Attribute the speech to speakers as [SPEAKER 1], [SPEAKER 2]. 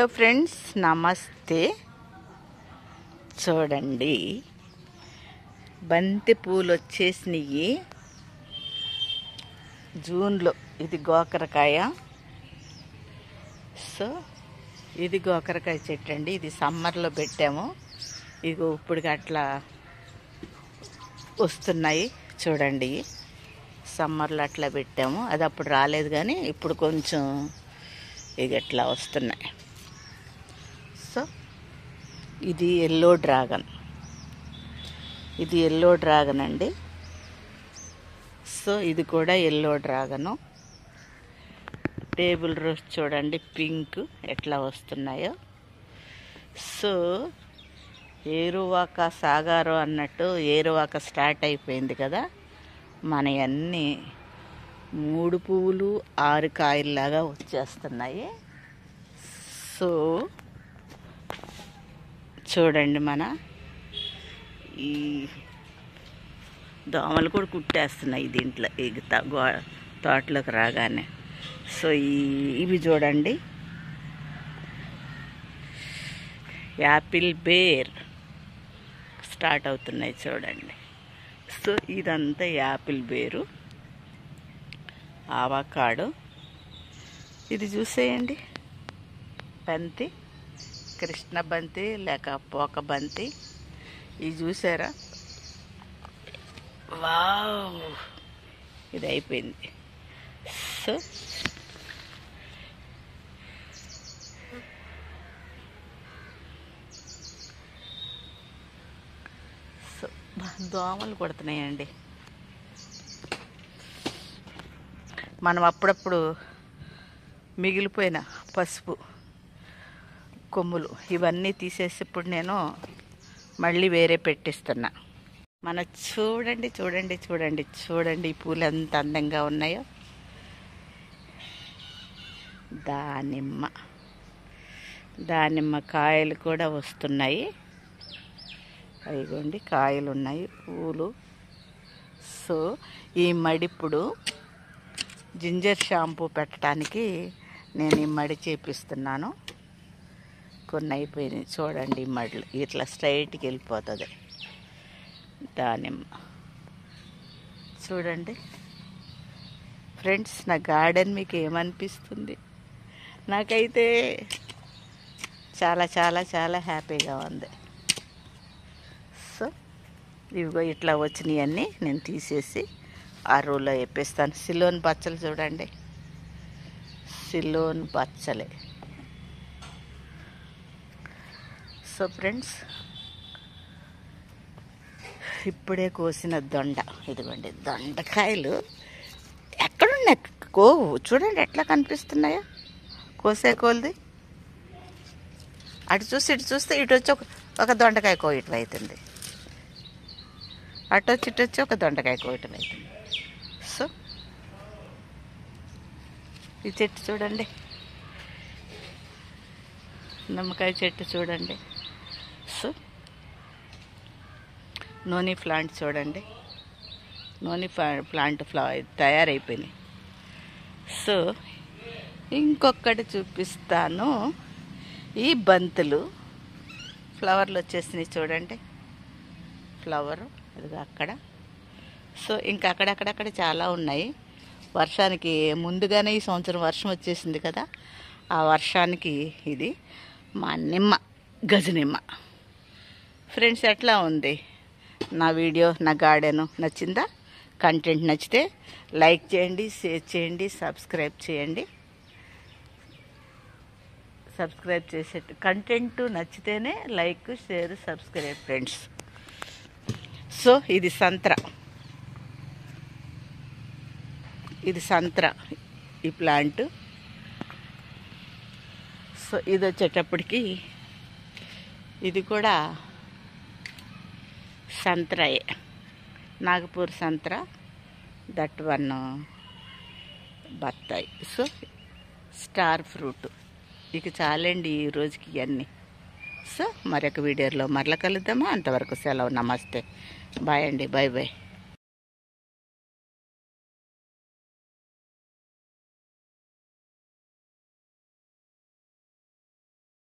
[SPEAKER 1] Hello friends, నమస్తే. చూడండి, బంతి పూలు వచ్చేసినాయి జూన్లో. ఇది గోకరకాయ. సో ఇది గోకరకాయ చెట్టు అండి. ఇది సమ్మర్లో పెట్టాము. ఇగో ఇప్పుడు అట్లా వస్తున్నాయి చూడండి. సమ్మర్లో అట్లా పెట్టాము, అది అప్పుడు రాలేదు కానీ ఇప్పుడు కొంచెం ఇక ఎట్లా వస్తున్నాయి. సో ఇది ఎల్లో డ్రాగన్. ఇది ఎల్లో డ్రాగన్ అండి. సో ఇది కూడా ఎల్లో డ్రాగను. టేబుల్ రోజ్ చూడండి, పింక్ ఎట్లా వస్తున్నాయో. సో ఏరువాక సాగారు అన్నట్టు ఏరువాక స్టార్ట్ అయిపోయింది కదా. మన అన్నీ 3 పువ్వులు 6 కాయల్లాగా వచ్చేస్తున్నాయి. సో చూడండి, మన ఈ దోమలు కూడా కుట్టేస్తున్నాయి దీంట్లో, ఈ తోటలోకి రాగానే. సో ఇవి చూడండి, యాపిల్ బేర్ స్టార్ట్ అవుతున్నాయి చూడండి. సో ఇదంతా యాపిల్ బేరు. ఆవకాడో ఇది చూసేయండి, బంతి, కృష్ణ బంతి లేక పోక బంతి. ఇది చూసారా? వావ్, ఇది అయిపోయింది. సో దోమలు కొడుతున్నాయండి. మనం అప్పుడప్పుడు మిగిలిపోయిన పసుపు కొమ్ములు ఇవన్నీ తీసేసి ఇప్పుడు నేను మళ్ళీ వేరే పెట్టిస్తున్నా. మన చూడండి చూడండి చూడండి చూడండి, ఈ పూలు ఎంత అందంగా ఉన్నాయో. దానిమ్మ కాయలు కూడా వస్తున్నాయి. అదిగోండి, కాయలు ఉన్నాయి, పూలు. సో ఈ మడిప్పుడు జింజర్ షాంపూ పెట్టడానికి నేను ఈ మడి చేపిస్తున్నాను. కొన్ని అయిపోయినాయి చూడండి. ఈ మడులు ఇట్లా స్ట్రైట్కి వెళ్ళిపోతుంది. దానిమ్మ చూడండి ఫ్రెండ్స్. నా గార్డెన్ మీకు ఏమనిపిస్తుంది? నాకైతే చాలా చాలా చాలా హ్యాపీగా ఉంది. సో ఇవిగో ఇట్లా వచ్చినాయన్నీ నేను తీసేసి ఆ రోలో వేపిస్తాను. సిలోన్ బచ్చలు చూడండి, సిలోన్ బచ్చలే. సో ఫ్రెండ్స్, ఇప్పుడే కోసిన దొండ, ఇదిగోండి దొండకాయలు. ఎక్కడున్నాయి కోవు చూడండి ఎట్లా కనిపిస్తున్నాయో. కోసే కోల్ది అటు చూసి ఇటు చూస్తే ఇటు వచ్చి ఒక దొండకాయ కోయటం అవుతుంది, అటు వచ్చి ఇటు వచ్చి ఒక దొండకాయ కోయటం అవుతుంది. సో ఈ చెట్టు చూడండి, నిమ్మకాయ చెట్టు చూడండి. సో నూనె ప్లాంట్ చూడండి, నూనె ప్లాంట్ తయారైపోయినాయి. సో ఇంకొకటి చూపిస్తాను. ఈ బంతులు ఫ్లవర్లు వచ్చేసినాయి చూడండి, ఫ్లవరు అదిగా అక్కడ. సో ఇంకా అక్కడక్కడక్కడ చాలా ఉన్నాయి. వర్షానికి ముందుగానే ఈ సంవత్సరం వర్షం వచ్చేసింది కదా, ఆ వర్షానికి ఇది మా నిమ్మ, గజనిమ్మ. ఫ్రెండ్స్, ఎట్లా ఉంది నా వీడియో, నా గార్డెను నచ్చిందా? కంటెంట్ నచ్చితే లైక్ చేయండి, షేర్ చేయండి, సబ్స్క్రైబ్ చేయండి. సబ్స్క్రైబ్ చేసేట్టు కంటెంట్ నచ్చితేనే like, share, subscribe friends. So ఇది సంత్రా, ఇది సంత్రా ఈ ప్లాంట్. సో ఇది వచ్చేటప్పటికి ఇది కూడా సంత్రాయే, నాగపూర్ సంత్రా, దట్ వన్ బత్తాయి. So star fruit. ఇక చాలండి ఈ రోజుకి ఇవన్నీ. సో మరొక వీడియోలో మరల కలుద్దామా. అంతవరకు సెలవు. నమస్తే, బాయ్ అండి, బాయ్ బాయ్.